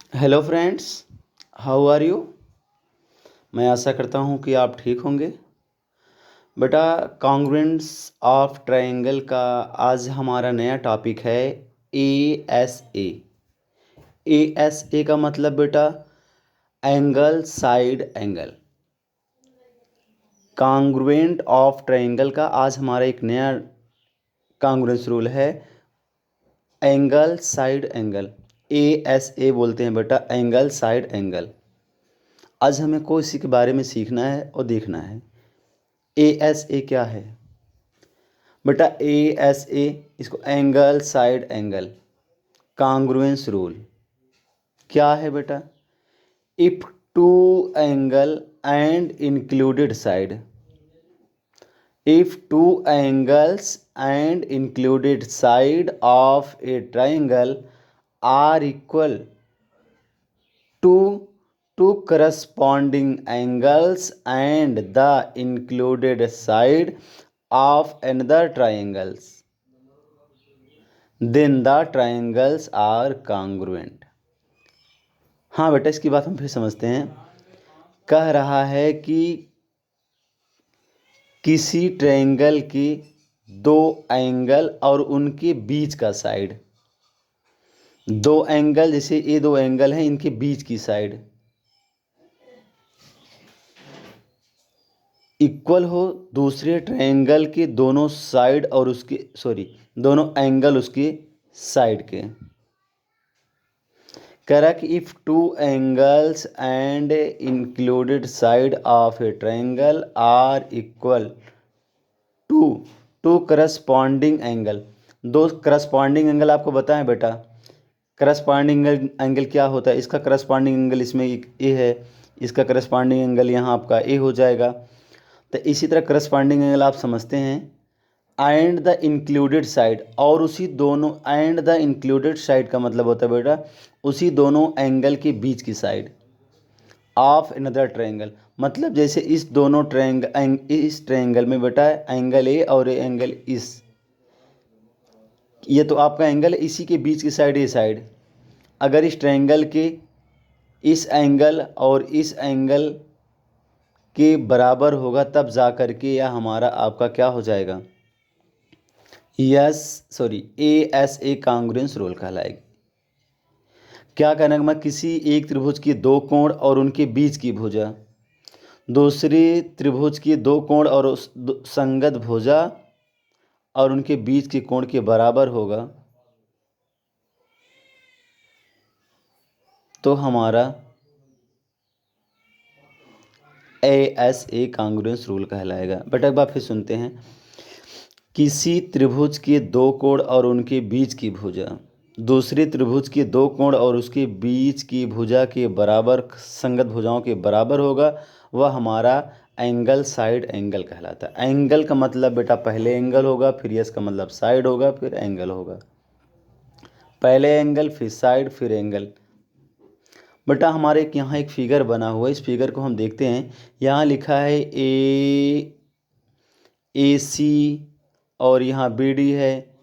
Hello friends, how are you. मैं आशा करता हूँ कि आप ठीक होंगे। बेटा, कॉन्ग्रुएंस ऑफ ट्रायंगल का आज हमारा नया टॉपिक है ए एस ए। ए एस ए का मतलब बेटा angle side angle. Congruent of triangle का आज हमारा एक नया कॉन्ग्रुएंस रूल है, एंगल साइड एंगल। ए एस ए बोलते हैं बेटा, एंगल साइड एंगल। आज हमें को इसी के बारे में सीखना है और देखना है। ए एस ए क्या है बेटा? ए एस ए, इसको angle side angle congruence rule क्या है बेटा? If two angle and included side, if two angles and included side of a triangle are equal to two corresponding angles and the included side of another triangles, then the triangles are congruent। हाँ बेटा, इसकी बात हम फिर समझते हैं। कह रहा है कि किसी ट्रायंगल की दो एंगल और उनके बीच का साइड, दो एंगल, जैसे ये दो एंगल हैं, इनके बीच की साइड इक्वल हो दूसरे ट्रायंगल के दोनों साइड और उसके दोनों एंगल उसके साइड के। कह रहा कि if two angles and included side of a triangle are equal to two corresponding angle, दो करस्पॉन्डिंग एंगल आपको बताएं बेटा। करस्पॉन्डिंग एंगल क्या होता है? इसका करस्पॉन्डिंग एंगल इसमें ए है, इसका करस्पॉन्डिंग एंगल यहाँ आपका ए हो जाएगा। तो इसी तरह करस्पॉन्डिंग एंगल आप समझते हैं एंड द इंक्लूडेड साइड, और उसी दोनों, एंड द इंक्लूडेड साइड का मतलब होता है बेटा उसी दोनों एंगल के बीच की साइड ऑफ अनदर ट्रायंगल। मतलब जैसे इस दोनों इस ट्रायंगल में बेटा एंगल ए और एंगल ये तो आपका एंगल है, इसी के बीच की साइड ये साइड, अगर इस ट्रायंगल के इस एंगल और इस एंगल के बराबर होगा तब जा कर के यह हमारा आपका क्या हो जाएगा? A S A congruence rule कहलाएगी। क्या कहना है? मैं किसी एक त्रिभुज के दो कोण और उनके बीच की भुजा दूसरे त्रिभुज के दो कोण और उस संगत भुजा और उनके बीच के कोण के बराबर होगा तो हमारा ए एस ए कॉन्ग्रुएंस रूल कहलाएगा। बट एक बार फिर सुनते हैं। किसी त्रिभुज के दो कोण और उनके बीच की भुजा दूसरे त्रिभुज के दो कोण और उसके बीच की भुजा के बराबर, संगत भुजाओं के बराबर होगा, वह हमारा एंगल साइड एंगल कहलाता है। एंगल का मतलब बेटा पहले एंगल होगा, फिर यस का मतलब साइड होगा, फिर एंगल होगा। पहले एंगल, फिर साइड, फिर एंगल। बेटा हमारे यहाँ एक फिगर बना हुआ है, इस फिगर को हम देखते हैं। यहाँ लिखा है ए सी और यहाँ बी डी है,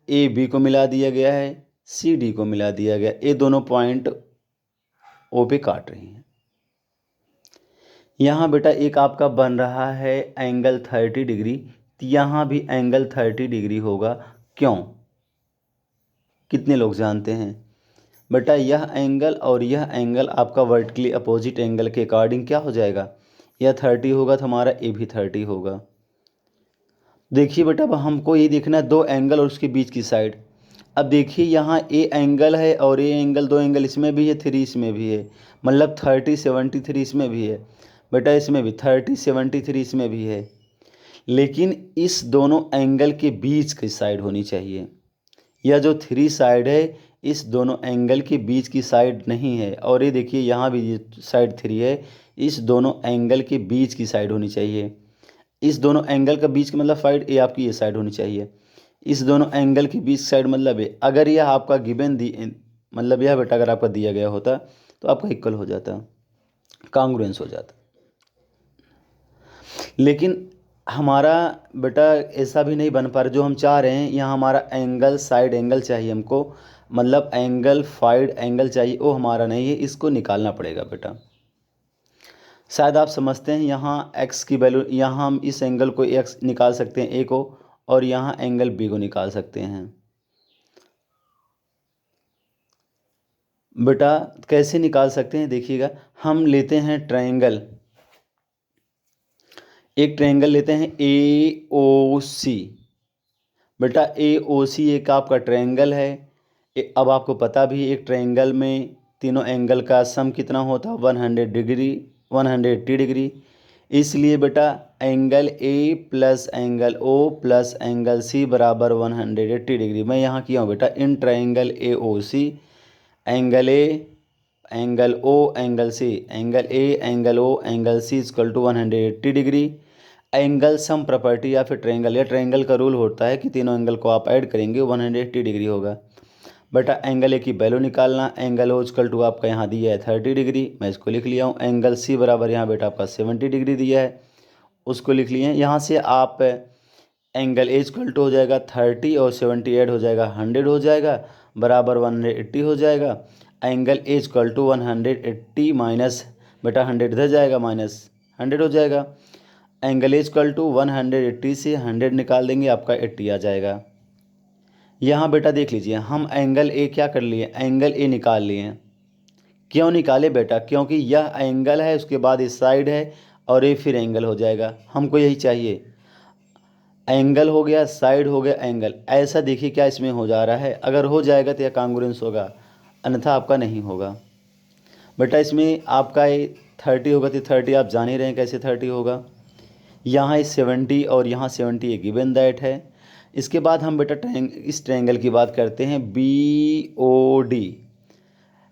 ए बी को मिला दिया गया है, सी डी को मिला दिया गया। ये दोनों पॉइंट ओ पे काट रही हैं। यहाँ बेटा एक आपका बन रहा है एंगल 30 डिग्री, तो यहाँ भी एंगल 30 डिग्री होगा। क्यों? कितने लोग जानते हैं बेटा? यह एंगल और यह एंगल आपका वर्टिकली अपोजिट एंगल के अकॉर्डिंग क्या हो जाएगा? यह 30 होगा तो हमारा ए भी 30 होगा। देखिए बेटा, अब हमको ये देखना है दो एंगल और उसके बीच की साइड। अब देखिए यहाँ ए एंगल है और ए एंगल, दो एंगल इसमें भी है, 3 इसमें भी है, मतलब 30 73 इसमें भी है बेटा, इसमें भी 30 73 इसमें भी है। लेकिन इस दोनों एंगल के बीच की साइड होनी चाहिए। यह जो 3 साइड है इस दोनों एंगल के बीच की साइड नहीं है। और ये देखिए यहाँ भी ये साइड 3 है, इस दोनों एंगल के बीच की साइड होनी चाहिए। इस दोनों एंगल का बीच का मतलब साइड ए आपकी ये साइड होनी चाहिए। इस दोनों एंगल के बीच साइड मतलब ए। अगर यह आपका गिवन मतलब यह बेटा अगर आपका दिया गया होता तो आपका इक्वल हो जाता, कॉन्ग्रुएंस हो जाता। लेकिन हमारा बेटा ऐसा भी नहीं बन पा रहा जो हम चाह रहे हैं। यहाँ हमारा एंगल साइड एंगल चाहिए हमको, मतलब एंगल फाइड एंगल चाहिए, वो हमारा नहीं है, इसको निकालना पड़ेगा बेटा। शायद आप समझते हैं, यहाँ एक्स की वैल्यू, यहाँ हम इस एंगल को एक्स निकाल सकते हैं ए को, और यहाँ एंगल बी को निकाल सकते हैं। बेटा कैसे निकाल सकते हैं, देखिएगा, हम लेते हैं ट्रायंगल, एक ट्रायंगल लेते हैं ए ओ सी। बेटा ए ओ सी एक आपका ट्रायंगल है। अब आपको पता भी एक ट्रायंगल में तीनों एंगल का सम कितना होता है, 100 डिग्री, 180 डिग्री। इसलिए बेटा angle A plus angle O plus angle C बराबर 180 डिग्री। मैं यहाँ किया हूँ बेटा, in triangle A O C, angle A angle O angle C, angle A angle O angle C equal to 180 degree. Angle sum property या फिर triangle, या triangle का रूल होता है कि तीनों एंगल को आप ऐड करेंगे 180 डिग्री होगा। बेटा एंगल ए की वैल्यू निकालना, एंगल ओ इक्वल टू आपका यहाँ दिया है 30 डिग्री, मैं इसको लिख लिया हूँ। एंगल सी बराबर यहाँ बेटा आपका 70 डिग्री दिया है, उसको लिख लिए। यहाँ से आप एंगल ए इक्वल टू हो जाएगा 30 और 70 ऐड हो जाएगा 100 हो जाएगा, बराबर 180 हो जाएगा। Angle A equal to 180 minus बेटा 100 इधर जाएगा, माइनस 100 हो जाएगा। एंगल ए इक्वल टू 180 से 100 निकाल देंगे, आपका 80 आ जाएगा। यहाँ बेटा देख लीजिए, हम एंगल ए क्या कर लिए, एंगल ए निकाल लिए। क्यों निकाले बेटा, क्योंकि यह एंगल है, उसके बाद इस साइड है, और ये फिर एंगल हो जाएगा, हमको यही चाहिए। एंगल हो गया, साइड हो गया, एंगल। ऐसा देखिए क्या इसमें हो जा रहा है, अगर हो जाएगा तो यह कांग्रुएंस होगा, अन्यथा आपका नहीं होगा। बेटा इसमें आपका ये 30 होगा तो 30 आप जान ही रहे हैं कैसे 30 होगा। यहाँ इस 70 और यहाँ 70 ये गिवन दैट है। इसके बाद हम बेटा इस ट्रायंगल की बात करते हैं B O D.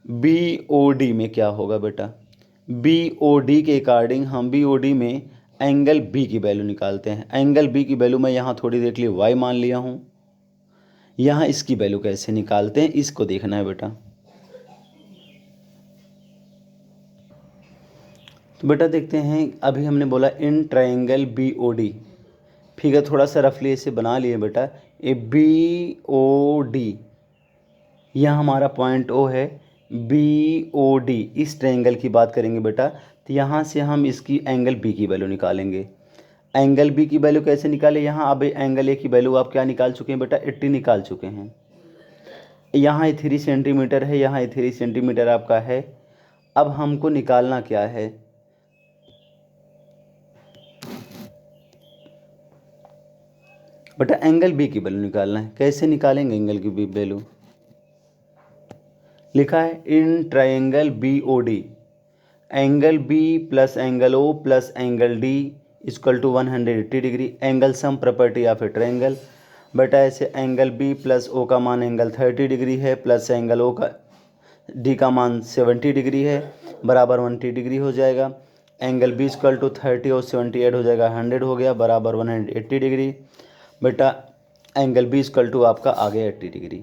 B O D में क्या होगा बेटा, बी ओ डी के अकॉर्डिंग हम बी ओ डी में एंगल बी की वैल्यू निकालते हैं। एंगल बी की वैल्यू मैं यहाँ थोड़ी देर के लिए वाई मान लिया हूँ। यहाँ इसकी वैल्यू कैसे निकालते हैं, इसको देखना है बेटा। तो बेटा देखते हैं, अभी हमने बोला in triangle B O D, figure थोड़ा सा रफली इसे बना लिए बेटा। ए बी ओ डी, यह हमारा पॉइंट ओ है, बी ओ डी, इस ट्रायंगल की बात करेंगे बेटा, तो यहाँ से हम इसकी एंगल बी की वैल्यू निकालेंगे। एंगल बी की वैल्यू कैसे निकाले, यहाँ अब एंगल ए की वैल्यू आप क्या निकाल चुके हैं बेटा, 80 निकाल चुके हैं। यहाँ 3 सेंटीमीटर है, यहाँ 3 सेंटीमीटर आपका है। अब हमको निकालना क्या है, बेटा एंगल बी की वैल्यू निकालना है। कैसे निकालेंगे एंगल की बी वैल्यू, लिखा है in triangle B O D, angle B plus angle O plus angle D equal to 180 degree. Angle sum property of a triangle, बेटा ऐसे एंगल बी प्लस ओ का मान एंगल 30 डिग्री है, plus angle O का D का मान 70 degree है, बराबर 180 डिग्री हो जाएगा। एंगल बी इक्वल टू 30 और 70 ऐड हो जाएगा 100 हो गया, बराबर 180 डिग्री। बेटा एंगल बी इक्वल टू आपका आ गया 80 डिग्री।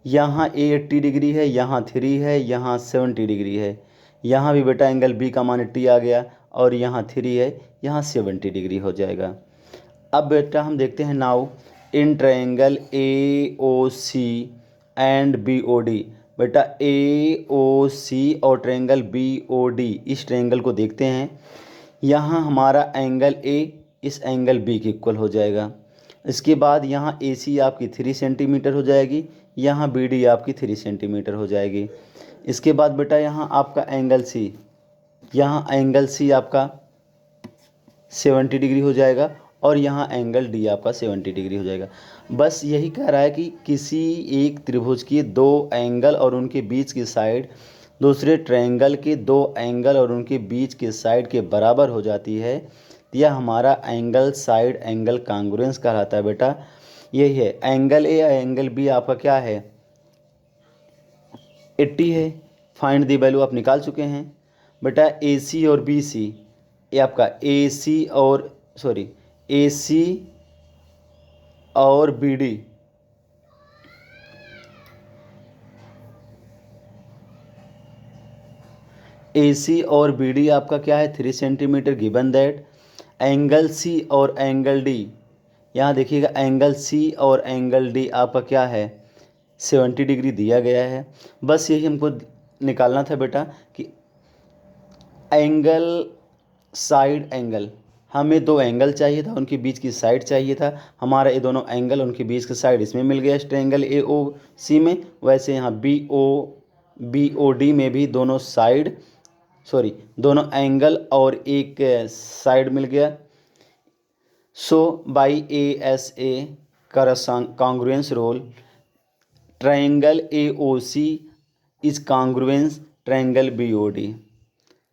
यहाँ ए 80 डिग्री है, यहाँ 3 है, यहाँ 70 डिग्री है। यहाँ भी बेटा एंगल बी का मान 80 आ गया, और यहाँ 3 है, यहाँ 70 डिग्री हो जाएगा। अब बेटा हम देखते हैं now in triangle A O C and B O D. बेटा ए ओ सी और ट्रायंगल बी ओ डी, इस ट्रायंगल को देखते हैं। यहाँ हमारा एंगल ए इस एंगल बी के इक्वल हो जाएगा। इसके बाद यहाँ ए सी आपकी 3 सेंटीमीटर हो जाएगी, यहाँ बी डी आपकी 3 सेंटीमीटर हो जाएगी। इसके बाद बेटा यहाँ आपका एंगल सी, यहाँ एंगल सी आपका 70 डिग्री हो जाएगा, और यहाँ एंगल डी आपका 70 डिग्री हो जाएगा। बस यही कह रहा है कि किसी एक त्रिभुज के दो एंगल और उनके बीच की साइड दूसरे ट्रायंगल के दो एंगल और उनके बीच के साइड के बराबर हो जाती है, यह हमारा एंगल साइड एंगल कांग्रुएंस कहलाता है बेटा। यही है एंगल ए या एंगल बी आपका क्या है, 80 है। फाइंड दी वैल्यू आप निकाल चुके हैं बेटा। ए सी और बी सी, ये आपका ए सी और बी डी, ए सी और बी डी आपका क्या है 3 centimeter given that. Angle C और एंगल डी, यहाँ देखिएगा एंगल सी और एंगल डी आपका क्या है 70 डिग्री दिया गया है। बस यही हमको निकालना था बेटा कि एंगल साइड एंगल, हमें दो एंगल चाहिए था, उनके बीच की साइड चाहिए था। हमारा ये दोनों एंगल उनके बीच की साइड इसमें मिल गया इस ट्रायंगल ए ओ सी में। वैसे यहाँ बी ओ डी में भी दोनों साइड दोनों एंगल और एक साइड मिल गया। So by A S A congruence rule, triangle AOC is congruence triangle BOD।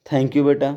Thank you बेटा।